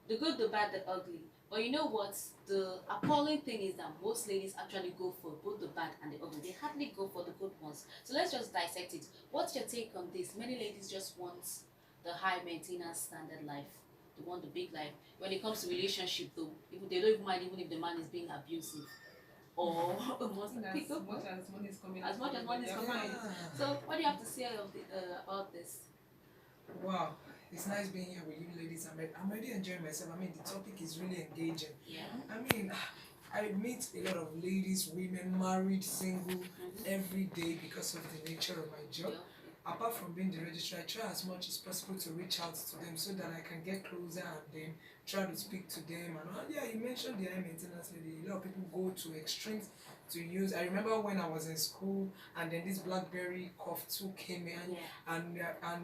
The good, the bad, the ugly. But you know what? The appalling thing is that most ladies actually go for both the bad and the ugly. They hardly go for the good ones. So let's just dissect it. What's your take on this? Many ladies just want the high maintenance standard life. They want the big life. When it comes to relationship though, even they don't even mind even if the man is being abusive. Or most As much as money is coming, as much as money is coming in. So what do you have to say about this? Wow, it's nice being here with you ladies. I'm already enjoying myself. I mean, the topic is really engaging. Yeah. I mean, I meet a lot of ladies, women, married, single, every day because of the nature of my job. Yeah. Apart from being the registrar, I try as much as possible to reach out to them so that I can get closer and then try to speak to them. And yeah, you mentioned the high maintenance lady. A lot of people go to extremes to use. I remember when I was in school and then this BlackBerry Curve 2 came in and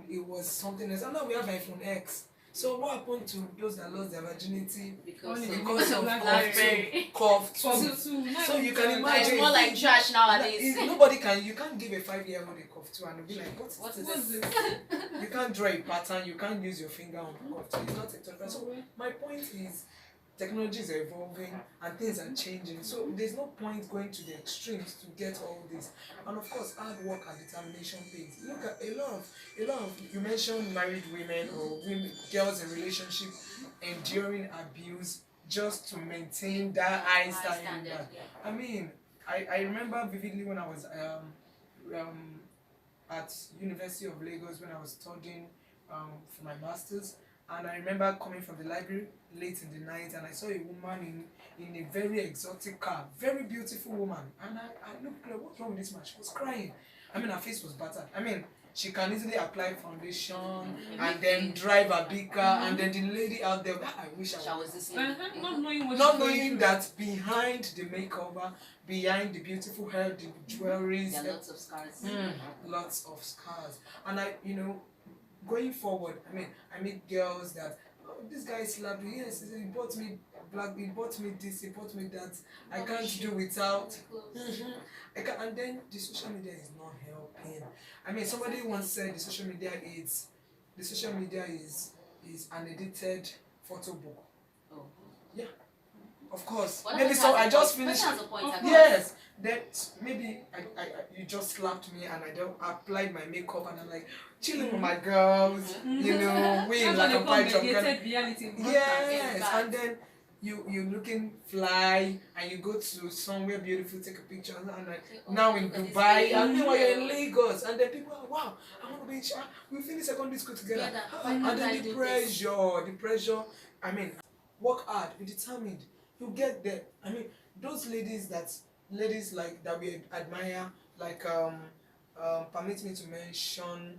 it was something else. And now we have iPhone X. So what happened to those that lost their virginity Because of BlackBerry. Curve 2? So you can imagine. It's more like trash nowadays. You can't give a 5-year-old a Curve 2 and be like, what is this? You can't draw a pattern, you can't use your finger on the Curve 2. It's not a technology. So my point is, technology is evolving and things are changing. So there's no point going to the extremes to get all this. And of course, hard work and determination pays. Look at a lot of you mentioned married women or women, girls in relationship enduring abuse just to maintain that high standard. Yeah. I mean, I remember vividly when I was at University of Lagos when I was studying for my masters, and I remember coming from the library late in the night and I saw a woman in a very exotic car, very beautiful woman, and I looked like, what's wrong with this man? She was crying. I mean, her face was battered. I mean, she can easily apply foundation and then drive a big car, and then the lady out there, I wish I was this not knowing that behind the makeover, behind the beautiful hair, the jewelry, there are lots of scars. Lots of scars. And going forward, I meet girls that, oh, this guy slapped me. Yes, he bought me black, he bought me this, he bought me that. I can't do without. And then the social media is not helping. I mean, somebody once said the social media is an edited photo book. Oh. Yeah. Of course. Well, maybe so. I just finished. Yes. That maybe you just slapped me and I don't applied my makeup and I'm like chilling with my girls, we like a pie chop. Yes, and then you looking fly and you go to somewhere beautiful, take a picture, and like now in Dubai, and meanwhile you're in Lagos, and then people are, wow, I want to be in we finish secondary school together, and then the pressure. I mean, work hard, be determined, you get there. I mean, those ladies like that we admire, like permit me to mention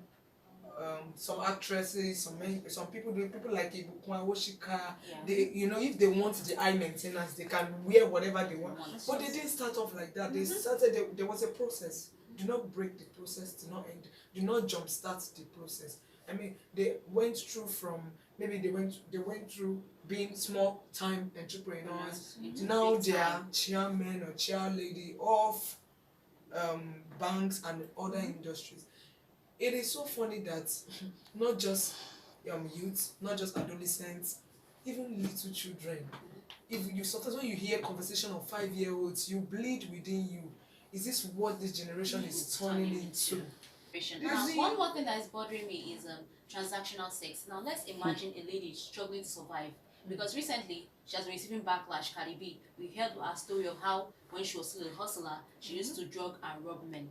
some actresses, some people like Ibukun Awoshika. They, if they want the high maintenance, they can wear whatever they want. But they didn't start off like that. They started. There was a process. Do not break the process. Do not end. Do not jumpstart the process. I mean, they went through they went through being small time entrepreneurs. Now they are chairmen or chair lady of banks and other industries. It is so funny that not just youth, not just adolescents, even little children. Sometimes when you hear conversation of 5-year-olds, you bleed within you. Is this what this generation is turning into? Now, one more thing that is bothering me is transactional sex. Now, let's imagine a lady struggling to survive. Because recently, she has been receiving backlash, Cardi B. We heard her story of how, when she was still a hustler, she used to drug and rob men.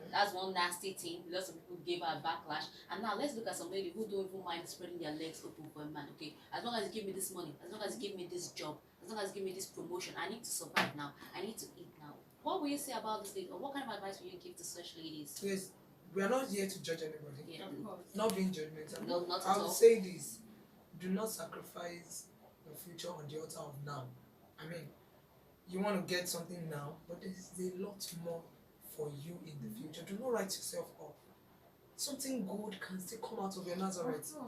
That's one nasty thing. Lots of people gave her a backlash. And now, let's look at some lady who don't even mind spreading their legs open for a man. Okay, as long as you give me this money, as long as you give me this job, as long as you give me this promotion, I need to survive now. I need to eat now. What will you say about this lady? Or what kind of advice will you give to such ladies? Yes, we are not here to judge anybody. Yeah. Not being judgmental. No, not at I will all. say this: do not sacrifice your future on the altar of now. I mean, you want to get something now, but there's a lot more for you in the future. Do not write yourself off. Something good can still come out of your Nazareth.